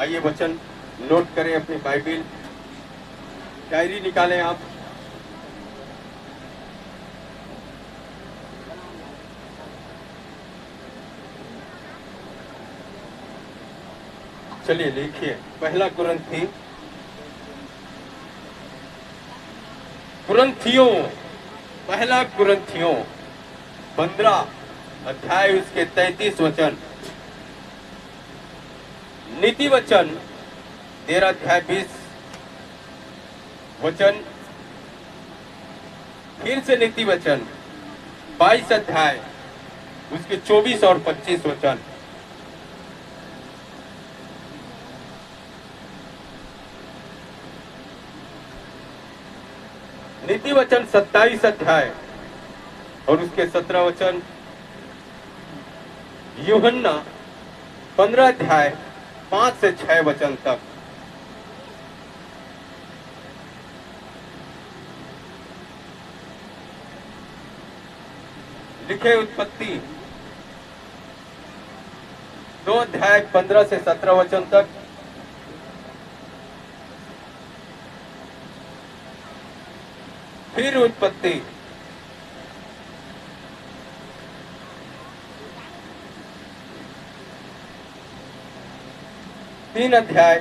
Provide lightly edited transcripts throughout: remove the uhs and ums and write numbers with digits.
आइए वचन नोट करें, अपनी बाइबिल डायरी निकालें आप। चलिए लिखिए, पहला कुरंथियों, पहला कुरंथियों 15 अध्याय उसके 33 वचन। नीति वचन 13 अध्याय 20 वचन। फिर से नीति वचन 22 अध्याय उसके 24 और 25 वचन। नीति वचन 27 अध्याय और उसके 17 वचन। यूहन्ना 15 अध्याय 5 से 6 वचन तक। लिखे उत्पत्ति 2 अध्याय 15 से 17 वचन तक। फिर उत्पत्ति 3 अध्याय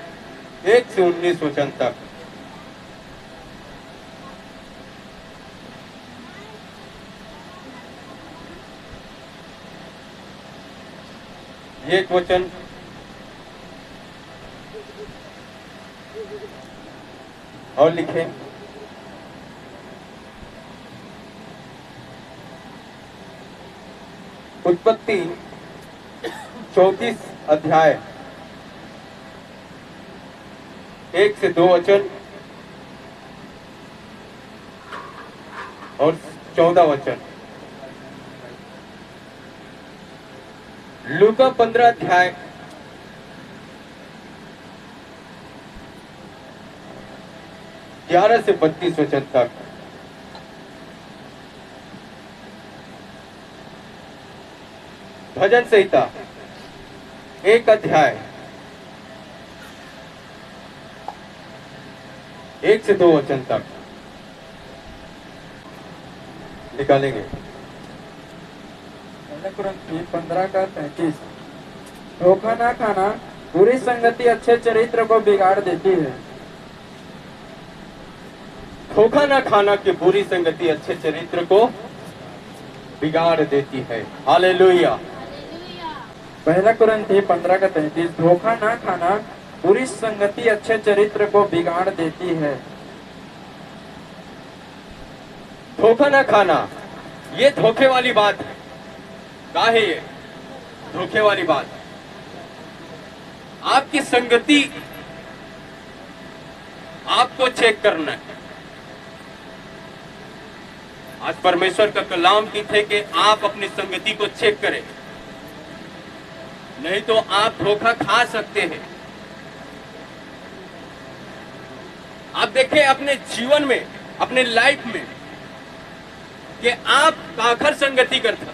1 से 19 वचन तक। एक वचन और लिखे, उत्पत्ति 34 अध्याय 1 से 2 वचन और 14 वचन। लूका 15 अध्याय 11 से 32 वचन तक। भजन संहिता 1 अध्याय 1 से 2 वचन तक निकालेंगे। 15 का 33। धोखा ना खाना बुरी संगति अच्छे चरित्र को बिगाड़ देती है। धोखा ना खाना कि बुरी संगति अच्छे चरित्र को बिगाड़ देती है। हालेलुया। पहला कुरिन्थी 15 का 33। धोखा ना खाना बुरी संगति अच्छे चरित्र को बिगाड़ देती है। धोखा ना खाना, ये धोखे वाली बात है। क्या है ये धोखे वाली बात? आपकी संगति आपको चेक करना है। आज परमेश्वर का कलाम की थे कि आप अपनी संगति को चेक करें, नहीं तो आप धोखा खा सकते हैं। आप देखें अपने जीवन में, अपने लाइफ में कि आप काखर संगति करता,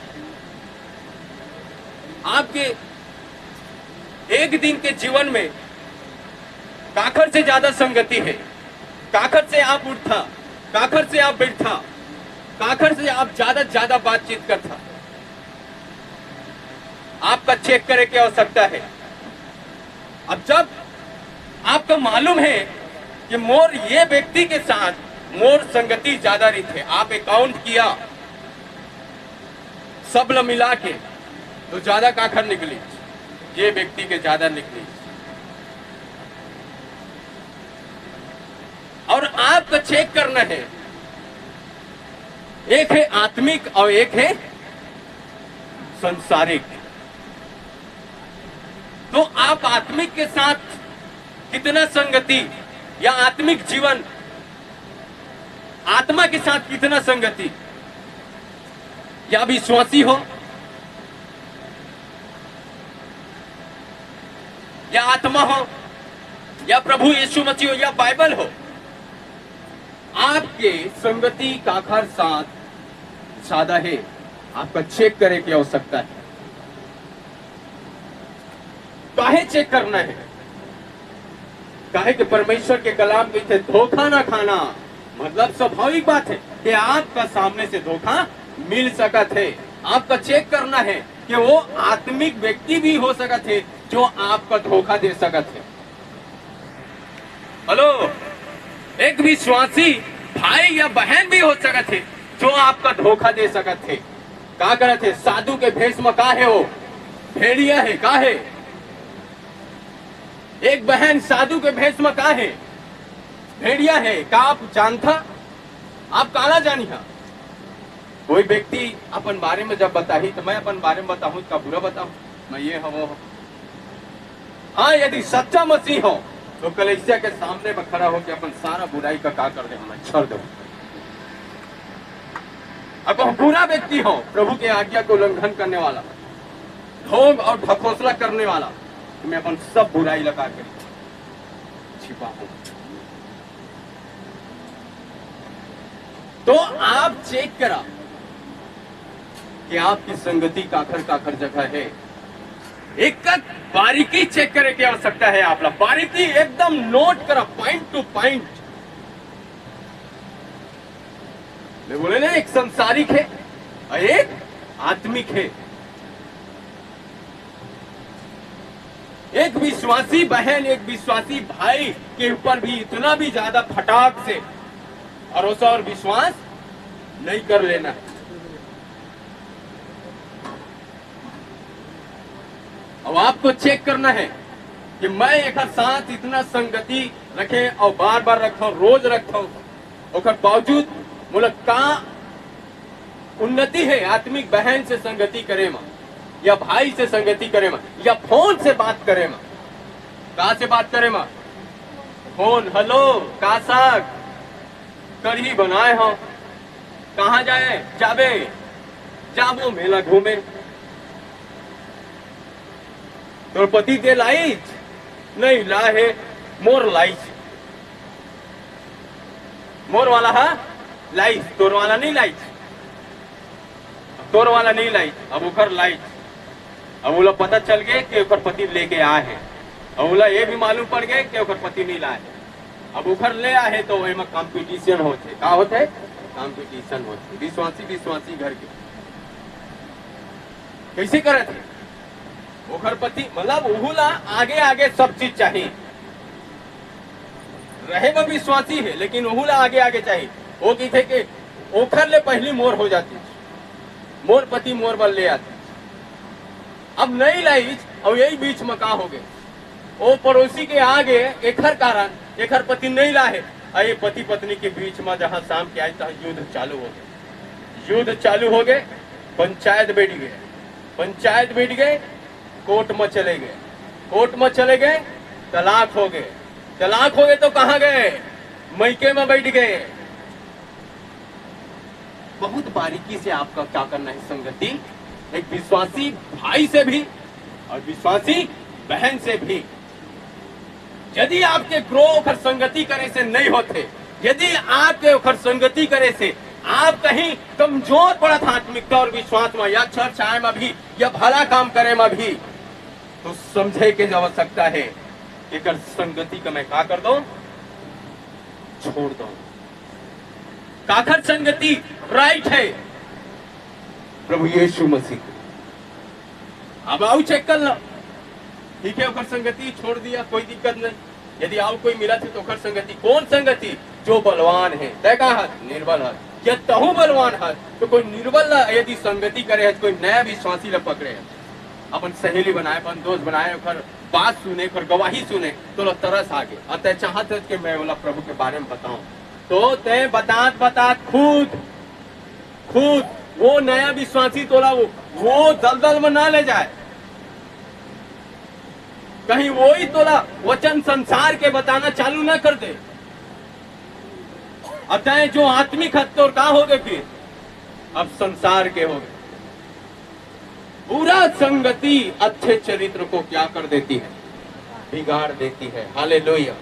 आपके एक दिन के जीवन में काखर से ज्यादा संगति है। काखर से आप उठता, काखर से आप बैठता, काखर से आप ज्यादा बातचीत करता। आपका चेक करे की आवश्यकता है। अब जब आपको मालूम है कि मोर ये व्यक्ति के साथ मोर संगति ज्यादा रही थे, आप अकाउंट किया सब मिला के तो ज्यादा काखर निकली, ये व्यक्ति के ज्यादा निकली। और आपको चेक करना है, एक है आत्मिक और एक है संसारिक। तो आप आत्मिक के साथ कितना संगति, या आत्मिक जीवन आत्मा के साथ कितना संगति, या विश्वासी हो या आत्मा हो या प्रभु यीशु मसीह हो या बाइबल हो, आपके संगति काखर साथ ज्यादा है। आपका चेक करे की आवश्यकता है। काहे चेक करना है? काहे कि परमेश्वर के कलाम में थे धोखा ना खाना, मतलब स्वाभाविक बात है कि आपका सामने से धोखा मिल सका थे। आपका चेक करना है कि वो आत्मिक व्यक्ति भी हो सका थे जो आपका धोखा दे सका थे। हेलो, एक विश्वासी भाई या बहन भी हो सका थे जो आपका धोखा दे सका थे। का करे थे? साधु के भेष में का है? वो भेड़िया है। का है? एक बहन साधु के भेष में का है? भेड़िया है। का आप जानता? आप काला जानी हा? कोई व्यक्ति अपन बारे में जब बताही तो मैं अपन बारे में बताऊं का बुरा बताऊं? मैं ये हो वो हो। हाँ, यदि सच्चा मसीह हो तो कलीसिया के सामने में खड़ा होकर अपन सारा बुराई का कर दे, मैं छोड़ दो। अब हम बुरा व्यक्ति हो, प्रभु के आज्ञा को उल्लंघन करने वाला, ढोंग और ढकोसला करने वाला, तो मैं अपन सब बुराई लगा कर छिपा हूं। तो आप चेक करा कि आपकी संगति काखर जगह है। एक बारीकी चेक करे की आवश्यकता है। आपला बारीकी एकदम नोट करा, पॉइंट टू पॉइंट। मैं बोले ना, एक संसारिक है और एक आत्मिक है। एक विश्वासी बहन, एक विश्वासी भाई के ऊपर भी इतना भी ज्यादा फटाक से भरोसा और विश्वास नहीं कर लेना। अब आपको चेक करना है कि मैं एक साथ इतना संगति रखे और बार बार रखो, रोज रखो, और बावजूद मुल्क का उन्नति है। आत्मिक बहन से संगति करे मा, या भाई से संगति करे मा, या फोन से बात करे मा। कहा से बात करे मा? फोन। हेलो, का साग कढ़ी बनाए हो? कहा जाए? जाबे जाबो मेला घूमे। तोर पति के लाइच नहीं ला है, मोर लाइच। मोर वाला है लाइच, तोर वाला नहीं लाइच। तोर वाला नहीं लाइच, अब उखर लाइच। अब उला पता चल गए कि उखर पति लेके आए हैं, और उला ये भी मालूम पड़ गए कि उखर पति नहीं लाए। अब उखर ले आए तो वही में कंपटीशन होते। का होते? कंपटीशन होते। विश्वासी घर के कैसे करे थे? ओखर पति मतलब उहुला आगे आगे सब चीज चाहिए। रहे वो विश्वासी है लेकिन उहुला आगे आगे चाहिए। वो की थे कि ओखर ले पहली मोर हो जाती, मोर पति मोर बल ले आती। अब नहीं लाई और यही बीच में का हो गए, वो पड़ोसी के आगे एखर कारण एखर पति नहीं लाए। ये पति पत्नी के बीच में जहां शाम के आज तक युद्ध चालू हो गए। युद्ध चालू हो गए, पंचायत बैठ गए। पंचायत बैठ गए, कोर्ट में चले गए। कोर्ट में चले गए, तलाक हो गए। तलाक हो गए तो कहां गए? मैके में बैठ गए। बहुत बारीकी से आपका क्या करना है संगति, एक विश्वासी भाई से भी और विश्वासी बहन से भी। यदि आपके ग्रोह ओखर संगति करे से नहीं होते, यदि आपके ओखर संगति करे से आप कहीं कमजोर पड़त आत्मिकता और विश्वास में, या चर्च आए में भी, या भला काम करे में भी, तो समझे के आवश्यकता है एक संगति का मैं क्या कर दो? छोड़ दो। काखर संगति राइट है प्रभु यीशु मसीह। अब आओ चेक कर लो, ठीक है ओखर संगति छोड़ दिया, कोई दिक्कत नहीं। यदि आओ कोई मिला थे तो ओखर संगति कौन संगति? जो बलवान है। देखा है निर्बल है, या तहु बलवान है तो कोई निर्बल यदि संगति करे है, कोई नया विश्वासी ल पकड़े है, अपन सहेली बनाए, अपन दोस्त बनाए, ओखर बात सुने, ओखर गवाही सुने तो तरस आगे। और तय चाहत कि मैं बोला प्रभु के बारे में बताऊं, तो तय बतात खुद वो नया विश्वासी तोला वो दलदल में ना ले जाए। कहीं वो ही तोला वचन संसार के बताना चालू ना कर दे। अब चाहे जो आत्मिक हद तो कहा हो गए, फिर अब संसार के हो गए। बुरा संगति अच्छे चरित्र को क्या कर देती है? बिगाड़ देती है। हालेलुया।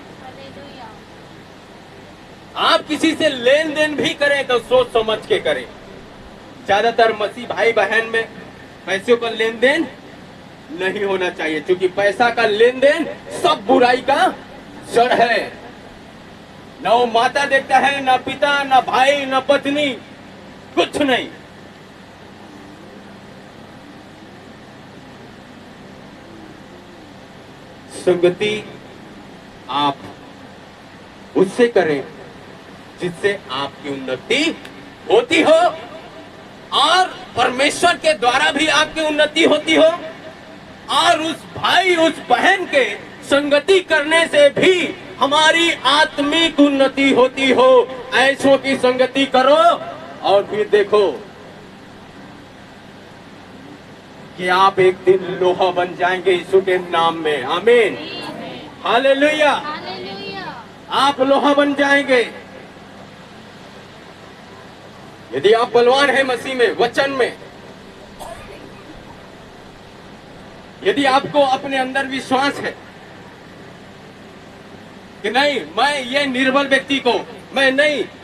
आप किसी से लेन देन भी करें तो सोच समझ के करें। ज्यादातर मसीह भाई बहन में पैसों का लेन देन नहीं होना चाहिए, क्योंकि पैसा का लेन देन सब बुराई का क्षण है। न वो माता देखता है, न पिता, न भाई, न पत्नी, कुछ नहीं। संगति आप उससे करें जिससे आपकी उन्नति होती हो और परमेश्वर के द्वारा भी आपकी उन्नति होती हो, और उस भाई उस बहन के संगति करने से भी हमारी आत्मिक उन्नति होती हो। ऐसों की संगति करो और फिर देखो कि आप एक दिन लोहा बन जाएंगे यीशु के नाम में। आमीन, हालेलुया। आप लोहा बन जाएंगे। यदि आप बलवान हैं मसीह में, वचन में, यदि आपको अपने अंदर विश्वास है कि नहीं, मैं ये निर्बल व्यक्ति को,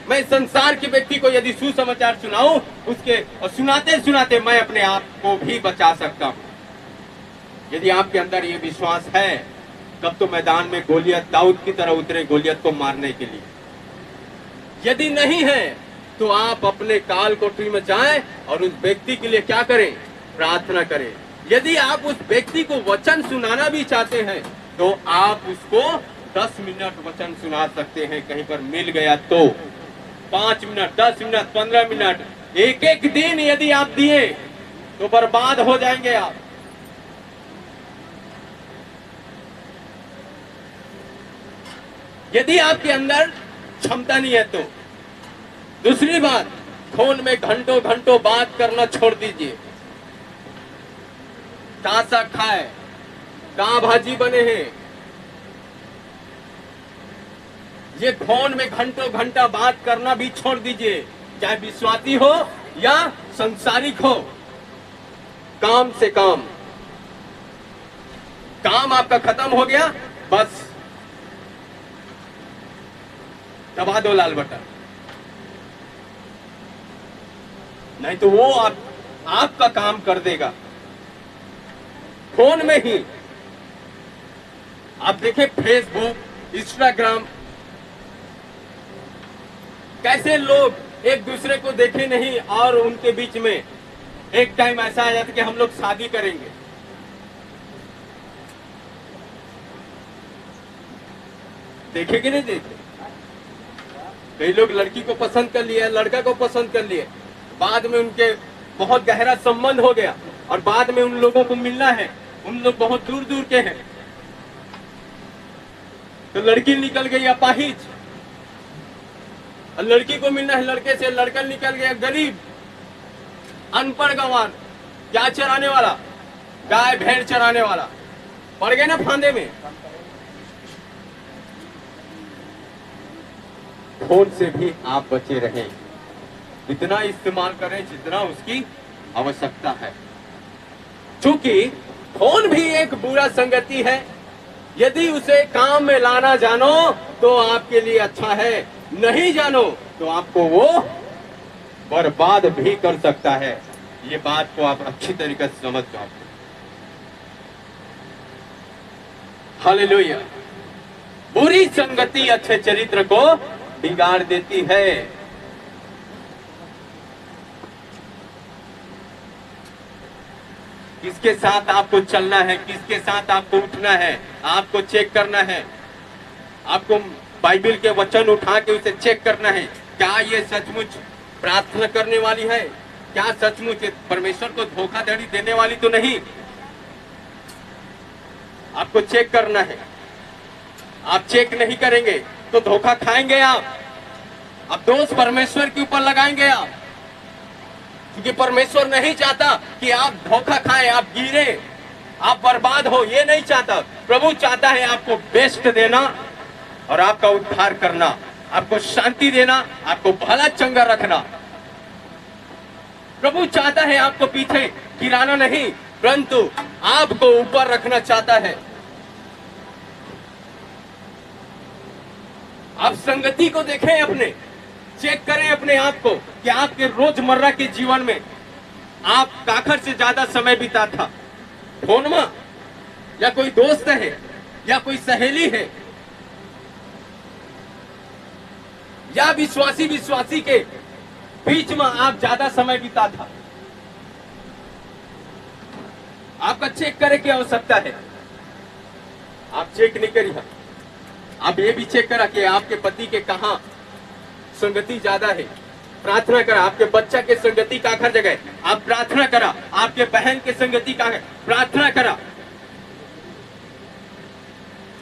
मैं संसार के व्यक्ति को यदि सुसमाचार सुनाऊं, उसके और सुनाते सुनाते मैं अपने आप को भी बचा सकता हूं। यदि आपके अंदर ये विश्वास है, तब तो मैदान में गोलियत दाऊद की तरह उतरे गोलियत को मारने के लिए। यदि नहीं है तो आप अपने काल कोठरी में जाएं और उस व्यक्ति के लिए क्या करें? प्रार्थना करें। यदि आप उस व्यक्ति को वचन सुनाना भी चाहते हैं तो आप उसको 10 मिनट वचन सुना सकते हैं, कहीं पर मिल गया तो 5 मिनट, 10 मिनट, 15 मिनट, एक एक दिन यदि आप दिए तो बर्बाद हो जाएंगे आप। यदि आपके अंदर क्षमता नहीं है तो दूसरी बात, फोन में घंटों घंटों बात करना छोड़ दीजिए। कहां सा खाए, कहां भाजी बने हैं, ये फोन में घंटों घंटा बात करना भी छोड़ दीजिए, चाहे विश्वासी हो या संसारिक हो। काम से काम आपका खत्म हो गया, बस दबा दो लाल बटन, नहीं तो वो आपका काम कर देगा। फोन में ही आप देखें, फेसबुक, इंस्टाग्राम, कैसे लोग एक दूसरे को देखे नहीं और उनके बीच में एक टाइम ऐसा आ जाता कि हम लोग शादी करेंगे। देखे कि नहीं देखे? कई लोग लड़की को पसंद कर लिया, लड़का को पसंद कर लिए, बाद में उनके बहुत गहरा संबंध हो गया और बाद में उन लोगों को मिलना है, उन लोग बहुत दूर दूर के हैं, तो लड़की निकल गई अपाहिज और लड़की को मिलना है लड़के से, लड़का निकल गया गरीब, अनपढ़ गंवार, क्या चराने वाला, गाय भेड़ चराने वाला, पड़ गए ना फांदे में। फोन से भी आप बचे रहें, इतना इस्तेमाल करें जितना उसकी आवश्यकता है, क्योंकि फोन भी एक बुरा संगति है। यदि उसे काम में लाना जानो तो आपके लिए अच्छा है, नहीं जानो तो आपको वो बर्बाद भी कर सकता है। ये बात को आप अच्छी तरीके से समझ जाओ। हालेलुया। बुरी संगति अच्छे चरित्र को बिगाड़ देती है। किसके साथ आपको चलना है, किसके साथ आपको उठना है, आपको चेक करना है। आपको बाइबल के वचन उठा के उसे चेक करना है, क्या ये सचमुच प्रार्थना करने वाली है, क्या सचमुच परमेश्वर को धोखाधड़ी देने वाली तो नहीं। आपको चेक करना है। आप चेक नहीं करेंगे तो धोखा खाएंगे आप दोष परमेश्वर के ऊपर लगाएंगे आप, क्योंकि परमेश्वर नहीं चाहता कि आप धोखा खाएं, आप गिरे, आप बर्बाद हो, ये नहीं चाहता। प्रभु चाहता है आपको बेस्ट देना और आपका उद्धार करना, आपको शांति देना, आपको भला चंगा रखना। प्रभु चाहता है आपको पीछे गिराना नहीं, परंतु आपको ऊपर रखना चाहता है। आप संगति को देखें, अपने चेक करें अपने आप को कि आपके रोजमर्रा के जीवन में आप काखर से ज्यादा समय बिता था फोन में, या कोई दोस्त है, या कोई सहेली है, या विश्वासी विश्वासी के बीच में आप ज्यादा समय बिता था? आपका चेक करे की आवश्यकता है। आप चेक नहीं करिए, आप ये भी चेक करा कि आपके पति के कहा संगति ज्यादा है। प्रार्थना करा आपके बच्चा के संगति का आखिर जगह, आप प्रार्थना करा आपके बहन के संगति का, प्रार्थना करा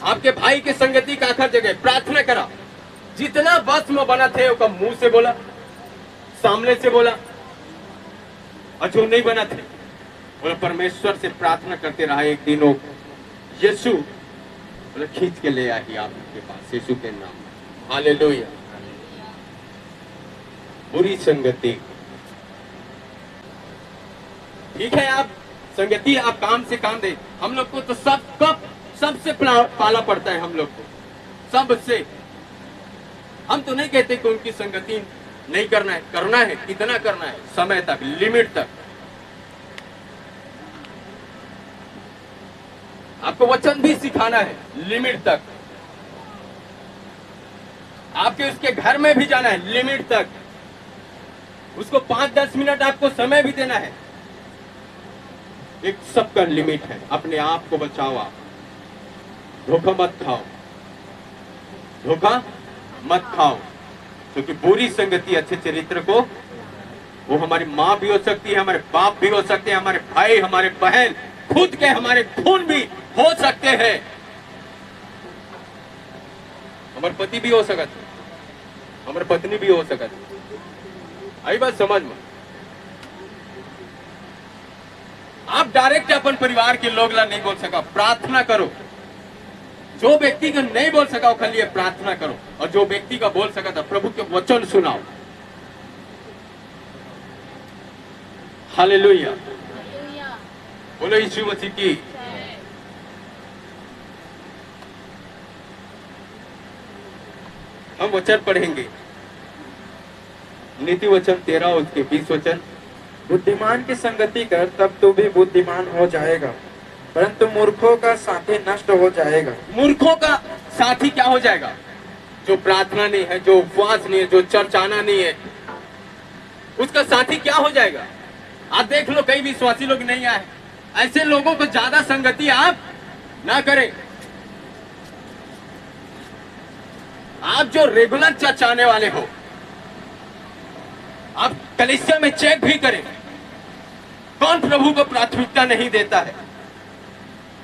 आपके भाई के संगति का आखिर जगह, प्रार्थना करा। जितना बस में बना थे वो मुंह से बोला, सामने से बोला, और जो नहीं बना थे बोला परमेश्वर से प्रार्थना करते रहा। एक दिन वो यीशु बोले खींच के ले आई आपके पास, यीशु के नाम। हालेलुया। बुरी संगति, ठीक है, आप संगति आप काम से काम दे। हम लोग को तो सबसे पाला पड़ता है, हम लोग को सबसे। हम तो नहीं कहते कि उनकी संगति नहीं करना है, करना है। कितना करना है? समय तक, लिमिट तक। आपको वचन भी सिखाना है लिमिट तक। आपके उसके घर में भी जाना है लिमिट तक। उसको 5-10 मिनट आपको समय भी देना है। एक सबका लिमिट है। अपने आप को बचाओ। आप धोखा मत खाओ, धोखा मत खाओ, क्योंकि बुरी संगति अच्छे चरित्र को, वो हमारी माँ भी हो सकती है, हमारे बाप भी हो सकते हैं, हमारे भाई, हमारे बहन, खुद के हमारे खून भी हो सकते हैं, हमारे पति भी हो सकते हैं, हमारे पत्नी भी हो सकते हैं। आई बात समझ में? आप डायरेक्ट अपन परिवार के लोग ला नहीं बोल सका, प्रार्थना करो। जो व्यक्ति का नहीं बोल सका वो खाली प्रार्थना करो, और जो व्यक्ति का बोल सका था प्रभु के वचन सुनाओ। हालेलुया। बोलो यीशु मसीह की। हम वचन पढ़ेंगे, नीति वचन 13 उसके 20 वचन। बुद्धिमान की संगति कर, तब तू भी बुद्धिमान हो जाएगा, परंतु मूर्खों का साथी नष्ट हो जाएगा। मूर्खों का साथी क्या हो जाएगा? जो प्रार्थना नहीं है, जो उपवास नहीं है, जो चर्च आना नहीं है, उसका साथी क्या हो जाएगा? आप देख लो, कई विश्वासी लोग नहीं आए। ऐसे लोगों को ज्यादा संगति आप ना करें। आप जो रेगुलर चर्च आने वाले हो, आप कलीसिया में चेक भी करें कौन प्रभु को प्राथमिकता नहीं देता है।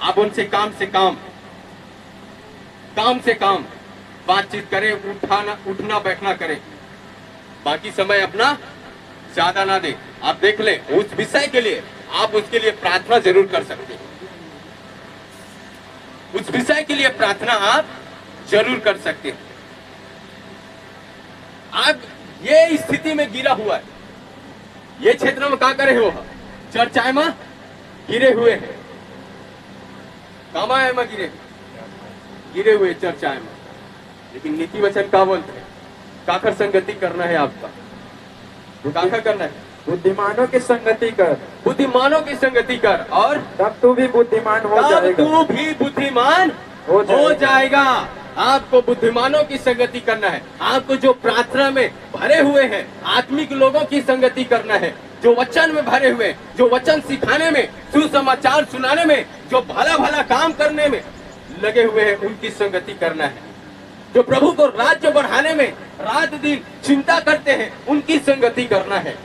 आप उनसे काम से काम बातचीत करें, उठना बैठना करें, बाकी समय अपना ज्यादा ना दे। आप देख ले, उस विषय के लिए आप उसके लिए प्रार्थना जरूर कर सकते हैं। उस विषय के लिए प्रार्थना आप जरूर कर सकते हैं। आप ये स्थिति में गिरा हुआ है, ये क्षेत्र में क्या करे हो? चर्चाएं में गिरे हुए हैं। कामाए में गिरे हुए चर्चाएं में। लेकिन नीति वचन क्या बोलते हैं? काकर संगति करना है आपका, काका करना है? बुद्धिमानों की संगति कर, बुद्धिमानों की संगति कर, और तब तू भी बुद्धिमान हो तब जाएगा। तू भी बुद्धिमान हो जाएगा। आपको बुद्धिमानों की संगति करना है। आपको जो प्रार्थना में भरे हुए हैं, आत्मिक लोगों की संगति करना है। जो वचन में भरे हुए, जो वचन सिखाने में, सुसमाचार सुनाने में, जो भला भला काम करने में लगे हुए हैं, उनकी संगति करना है। जो प्रभु को राज्य बढ़ाने में रात दिन चिंता करते हैं, उनकी संगति करना है।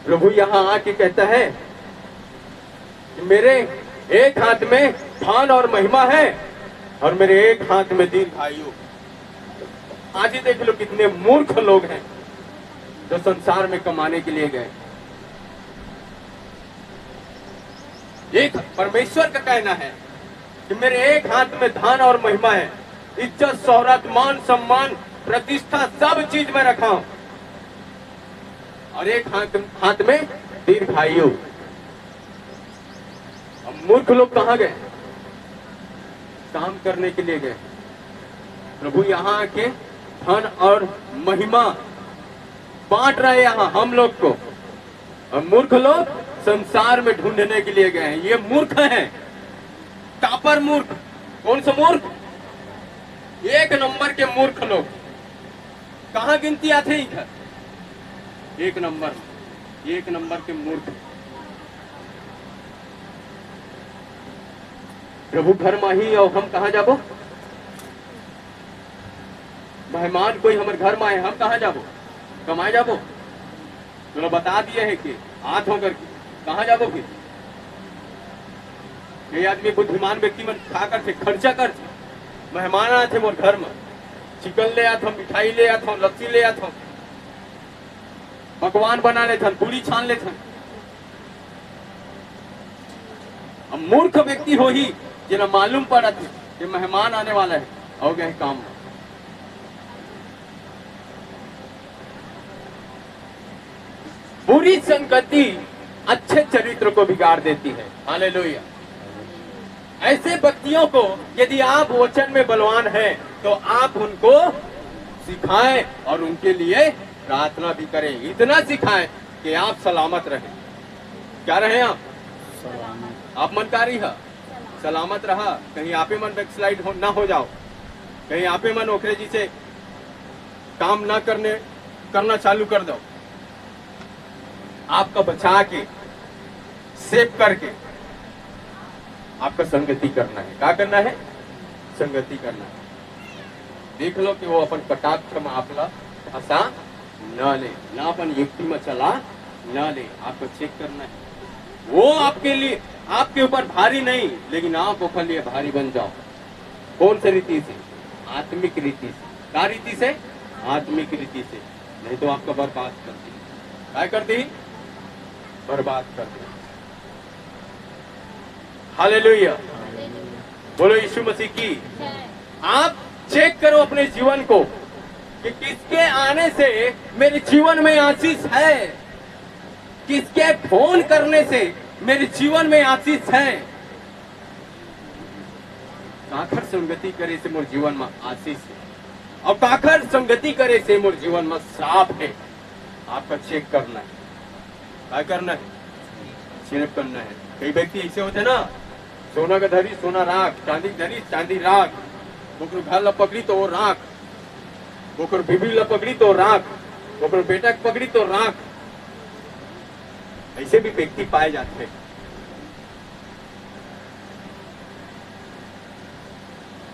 प्रभु यहाँ आके कहता है कि मेरे एक हाथ में धन और महिमा है, और मेरे एक हाथ में दीर्घायु। आज ही देख लो कितने मूर्ख लोग हैं जो संसार में कमाने के लिए गए। एक परमेश्वर का कहना है कि मेरे एक हाथ में धन और महिमा है, इज्जत, शोहरत, मान सम्मान, प्रतिष्ठा, सब चीज में रखा हूं, और एक हाथ में दीर्घायु। अब मूर्ख लोग कहां गए? काम करने के लिए गए। प्रभु यहाँ आके धन और महिमा बांट रहे यहाँ हम लोग को, और मूर्ख लोग संसार में ढूंढने के लिए गए हैं। ये मूर्ख हैं, कापर मूर्ख। कौन सा मूर्ख? एक नंबर के मूर्ख लोग। कहां गिनती आते हैं इधर? एक नंबर के मूर्ख। प्रभु घर माही और हम कहा जाबो? मेहमान कोई हमारे घर में आए, हम कहा जाबो? कमाए जाबो? तो बता दिए है कि हाथ होकर कहा जाबो? फिर ये आदमी बुद्धिमान व्यक्ति मन खा कर थे, खर्चा कर थे। मेहमान आए थे मोर घर में, चिकन ले आत हम, मिठाई ले आत हम, लस्सी ले आत हम, पकवान बना ले थन, पूरी छान ले थन। अब मूर्ख व्यक्ति हो ही जिन्हें मालूम पड़ा था कि मेहमान आने वाला है और गए काम में। बुरी संगति अच्छे चरित्र को बिगाड़ देती है। हालेलुया। ऐसे व्यक्तियों को यदि आप वचन में बलवान हैं तो आप उनको सिखाएं और उनके लिए प्रार्थना भी करें। इतना सिखाएं कि आप सलामत रहें। क्या रहे आप मनकारी है, सलामत रहा। कहीं आपे मन बैकस्लाइड ना हो जाओ, कहीं आपे मन ओखरे जी से काम ना करना चालू कर दो। आपका बचा के सेव करके आपका संगति करना है। क्या करना है? संगति करना है। देख लो कि वो अपन कटाक्ष में आपला फंसा न ले, ना अपन युक्ति में चला न ले। आपको चेक करना है। वो आपके लिए, आपके ऊपर भारी नहीं, लेकिन आप उसके लिए भारी बन जाओ। कौन सी रीति से? आत्मिक रीति से। क्या रीति से? आत्मिक रीति से। नहीं तो आपका बर्बाद करती। क्या करती? बर्बाद कर दी। हालेलुया। बोलो यीशु मसीह की। आप चेक करो अपने जीवन को कि किसके आने से मेरे जीवन में आशीष है, किसके फोन करने से मेरे जीवन में आशीष है। काखर संगति करे से मोर जीवन में आशीष है और काखर संगति करे से मोर जीवन में श्राप है। आपका चेक करना है। क्या करना है? चेक करना है। कई व्यक्ति ऐसे होते ना, सोना का धरी सोना राख, चांदी धरी चांदी राख, ओकर घर ला पकड़ी तो वो राख, ओकर बीबी ला पकड़ी तो राख, ओकर बेटा पकड़ी तो राख। ऐसे भी व्यक्ति पाए जाते हैं।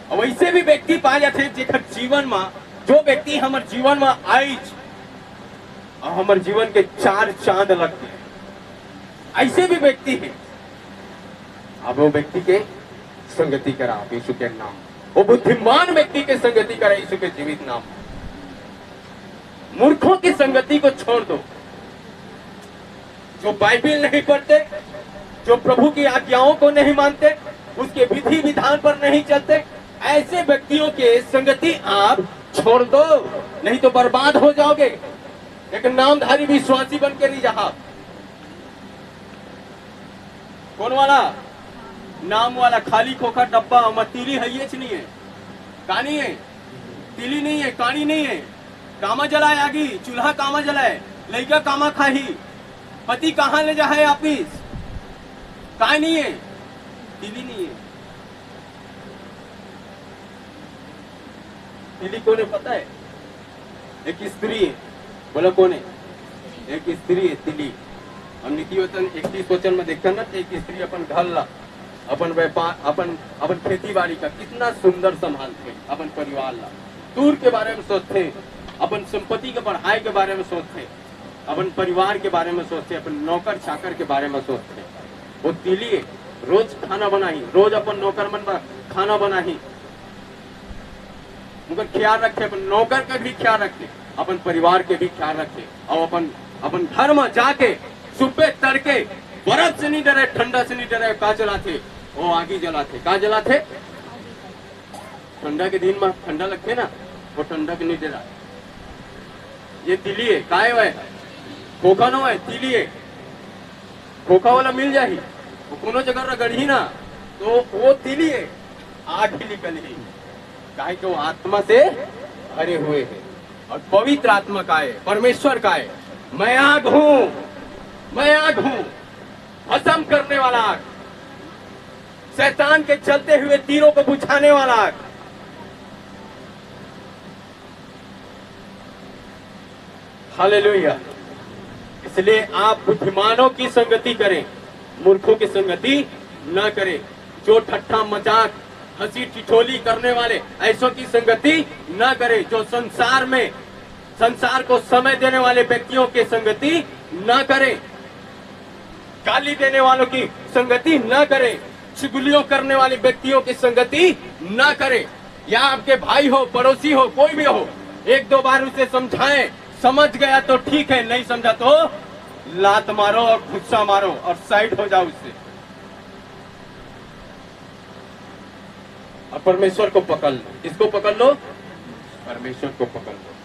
और ऐसे भी व्यक्ति पाए जाते हैं जेकर जीवन में, जो व्यक्ति हमारे जीवन में आई और हमारे जीवन के चार चांद लगते हैं। ऐसे भी व्यक्ति हैं। अब वो व्यक्ति के संगति करा यीशु के नाम। वो बुद्धिमान व्यक्ति के संगति करा यीशु के जीवित नाम। मूर्खों की संगति को छोड़ दो। जो बाइबल नहीं पढ़ते, जो प्रभु की आज्ञाओं को नहीं मानते, उसके विधि विधान पर नहीं चलते, ऐसे व्यक्तियों के संगति आप छोड़ दो, नहीं तो बर्बाद हो जाओगे। एक नामधारी विश्वासी बन के नहीं रहा। कौन वाला? नाम वाला, खाली खोखा डब्बा। तीली है ये नहीं है, कहानी है, तीली नहीं है, कहानी नहीं है। कामा जलाए आगी, चूल्हा कामा जलाए, लड़का कामा खाही, पति कहाँ ले जाए ऑफिस, कहा नहीं है, तीली नहीं है। तीली कौन है पता है? एक स्त्री है। बोला कौन है? एक स्त्री है तिली। हम नीति वचन 31 वचन में देखते ना, एक स्त्री अपन घर ला, अपन व्यापार, अपन खेती बाड़ी का कितना सुंदर संभालते, अपन परिवार ला, दूर के बारे में सोचते, अपन संपत्ति के पढ़ाई के बारे में सोचते, अपन परिवार के बारे में सोचते, अपन नौकर चाकर के बारे में सोचते। वो तिली रोज खाना बनाही, रोज अपन नौकर मन खाना बनाही, उनका ख्याल रखे, अपन नौकर का भी ख्याल रखे, अपन परिवार के भी ख्याल रखे। और अपन घर में जाके सुबह तड़के बर्फ से नहीं डरे, ठंडा से नहीं डरे, का जलाते? वो आगी जलाते। का जलाते? ठंडा के दिन में ठंडा लगते ना, वो ठंडा के नहीं डरा। ये तिली है। का है? खोखा नो है, तिली है। खोखा वाला मिल जाही, वो कोनो जगह गढ़ी ना, तो वो तिली है। आग ही निकल ही, काहे कि वो आत्मा से भरे हुए हैं। और पवित्र आत्मा का है, परमेश्वर का है। मैं आग हूं, मैं आग हूं। भस्म करने वाला आग, शैतान के चलते हुए तीरों को बुझाने वाला आग। हालेलुया। इसलिए आप बुद्धिमानों की संगति करें, मूर्खों की संगति न करें। जो ठट्ठा मजाक हंसी ठिठोली करने वाले ऐसों की संगति न करें। जो संसार में संसार को समय देने वाले व्यक्तियों की संगति न करें। गाली देने वालों की संगति न करें। चुगलियों करने वाले व्यक्तियों की संगति न करें। या आपके भाई हो, पड़ोसी हो, कोई भी हो, एक दो बार उसे समझाएं, समझ गया तो ठीक है, नहीं समझा तो लात मारो और गुस्सा मारो और साइड हो जाओ उससे। और परमेश्वर को पकड़ लो। किसको पकड़ लो? परमेश्वर को पकड़ लो।